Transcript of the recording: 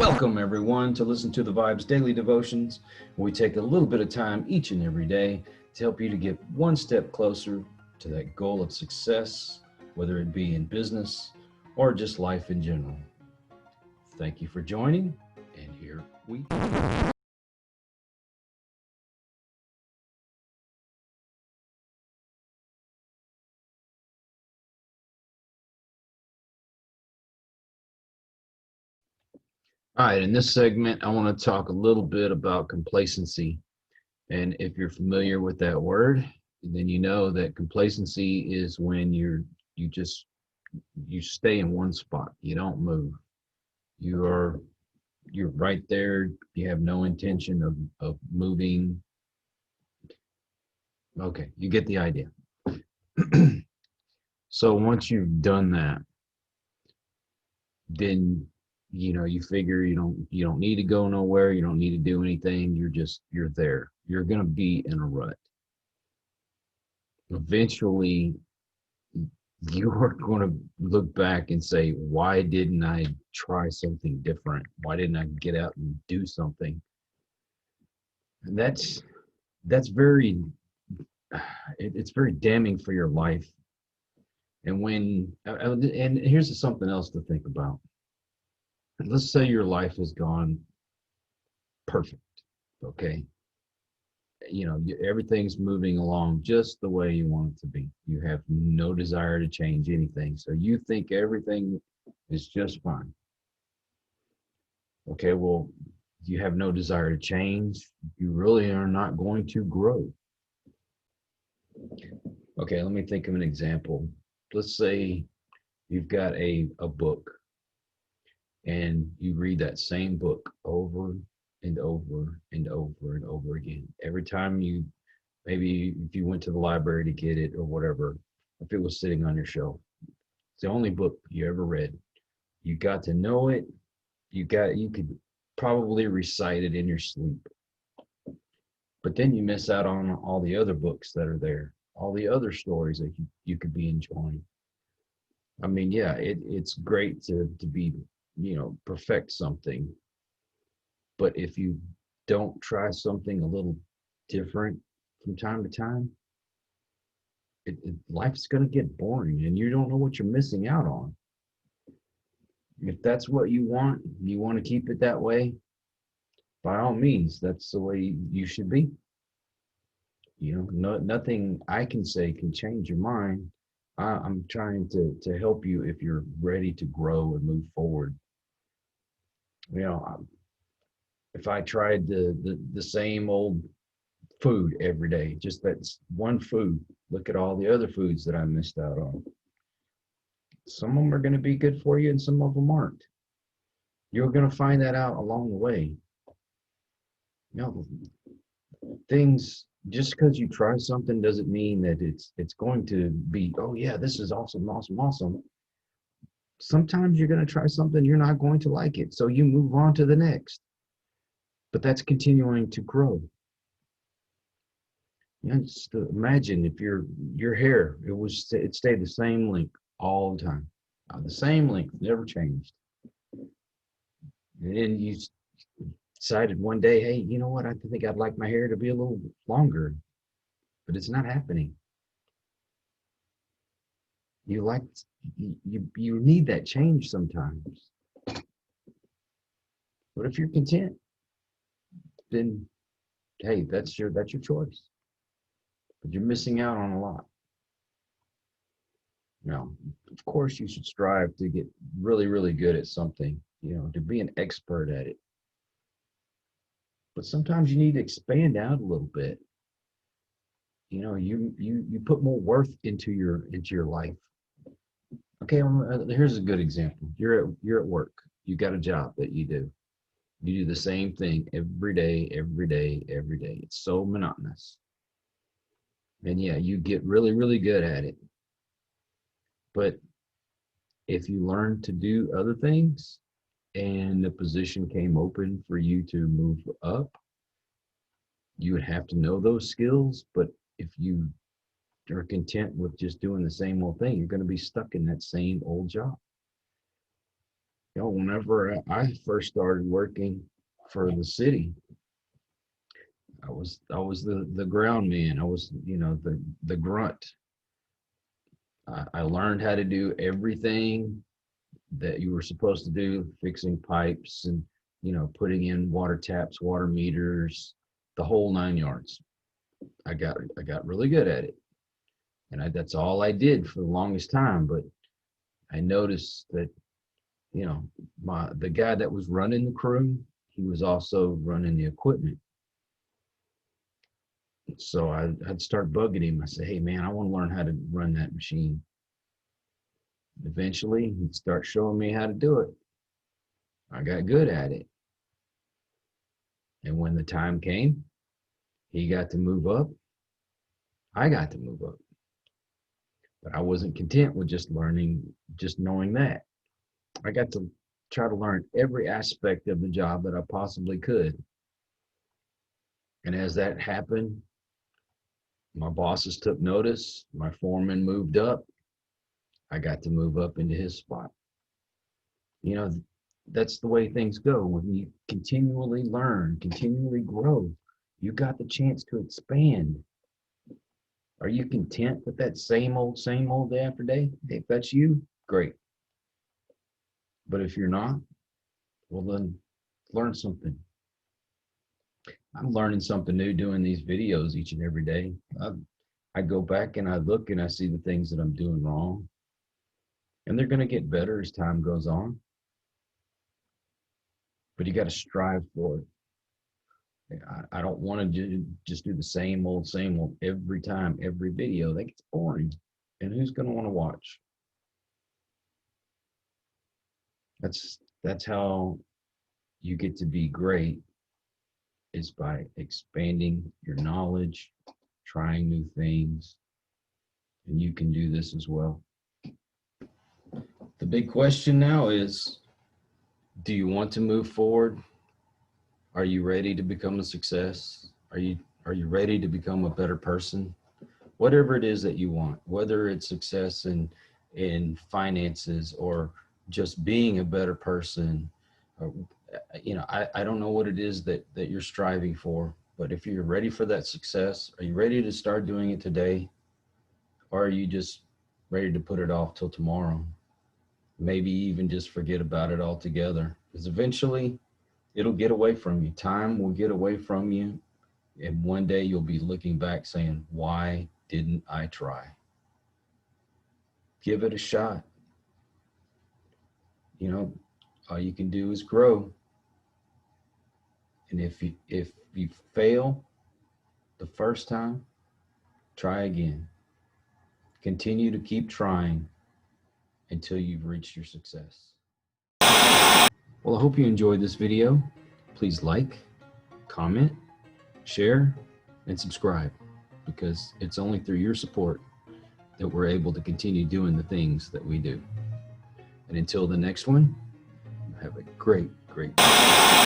Welcome, everyone, to listen to the Vibes Daily Devotions. We take a little bit of time each and every day to help you to get one step closer to that goal of success, whether it be in business or just life in general. Thank you for joining, and here we go. All right, in this segment, I want to talk a little bit about complacency. And if you're familiar with that word, then you know that complacency is when you stay in one spot. You don't move. You're you're right there. You have no intention of moving. Okay, you get the idea. So once you've done that, then you figure you don't need to go nowhere. You don't need to do anything. You're there. You're gonna be in a rut. Eventually, you are going to look back and say, why didn't I try something different? Why didn't I get out and do something? And that's very it's very damning for your life. And and here's something else to think about. Let's say your life has gone perfect. Okay, everything's moving along just the way you want it to be. You have no desire to change anything, so you think everything is just fine. Okay, well, you have no desire to change. You really are not going to grow. Okay, let me think of an example. Let's say you've got a book and you read that same book over and over and over and over again. Every time maybe if you went to the library to get it or whatever, if it was sitting on your shelf, it's the only book you ever read. You got to know it. You could probably recite it in your sleep. But then you miss out on all the other books that are there, all the other stories that you could be enjoying. I mean, yeah, it's great to be, perfect something. But if you don't try something a little different from time to time, life's going to get boring and you don't know what you're missing out on. If that's what you want to keep it that way, by all means, that's the way you should be. Nothing I can say can change your mind. I'm trying to help you if you're ready to grow and move forward. If I tried the same old food every day, just that's one food, look at all the other foods that I missed out on. Some of them are going to be good for you and some of them aren't. You're going to find that out along the way. You know, things just because you try something doesn't mean that it's going to be, oh yeah, this is awesome, awesome, awesome. Sometimes you're going to try something, you're not going to like it, so you move on to the next. But that's continuing to grow. Just imagine if your hair it stayed the same length all the time, the same length, never changed. And then you decided one day, hey, you know what? I think I'd like my hair to be a little longer, but it's not happening. You like you need that change sometimes. But if you're content, then hey, that's your choice. But you're missing out on a lot. Now, of course, you should strive to get really, really good at something, to be an expert at it. But sometimes you need to expand out a little bit. You put more worth into your life. Okay, here's a good example. You're at work. You got a job that you do. You do the same thing every day, every day, every day. It's so monotonous. And yeah, you get really, really good at it. But if you learn to do other things and the position came open for you to move up, you would have to know those skills. But if you are content with just doing the same old thing, you're going to be stuck in that same old job. Whenever I first started working for the city, I was the ground man. I was, the grunt. I learned how to do everything that you were supposed to do, fixing pipes and, putting in water taps, water meters, the whole 9 yards. I got really good at it. And that's all I did for the longest time. But I noticed that, the guy that was running the crew, he was also running the equipment. So I'd start bugging him. I say, hey man, I want to learn how to run that machine. Eventually he'd start showing me how to do it. I got good at it. And when the time came, he got to move up. I got to move up. But I wasn't content with just knowing that. I got to try to learn every aspect of the job that I possibly could. And as that happened, my bosses took notice. My foreman moved up. I got to move up into his spot. You know, that's the way things go. When you continually learn, continually grow, you got the chance to expand. Are you content with that same old day after day? If that's you, great. But if you're not, well, then learn something. I'm learning something new doing these videos each and every day. I go back and I look and I see the things that I'm doing wrong. And they're going to get better as time goes on. But you got to strive for it. I don't want to just do the same old every time, every video. That gets boring. And who's going to want to watch? That's how you get to be great, is by expanding your knowledge, trying new things, and you can do this as well. The big question now is, do you want to move forward? Are you ready to become a success? Are you ready to become a better person? Whatever it is that you want, whether it's success in finances or just being a better person, or, I don't know what it is that you're striving for, but if you're ready for that success, are you ready to start doing it today? Or are you just ready to put it off till tomorrow? Maybe even just forget about it altogether, because eventually it'll get away from you. Time will get away from you. And one day you'll be looking back saying, why didn't I try? Give it a shot. All you can do is grow. And if you fail the first time, try again. Continue to keep trying until you've reached your success. Well, I hope you enjoyed this video. Please like, comment, share, and subscribe, because it's only through your support that we're able to continue doing the things that we do. And until the next one, have a great day.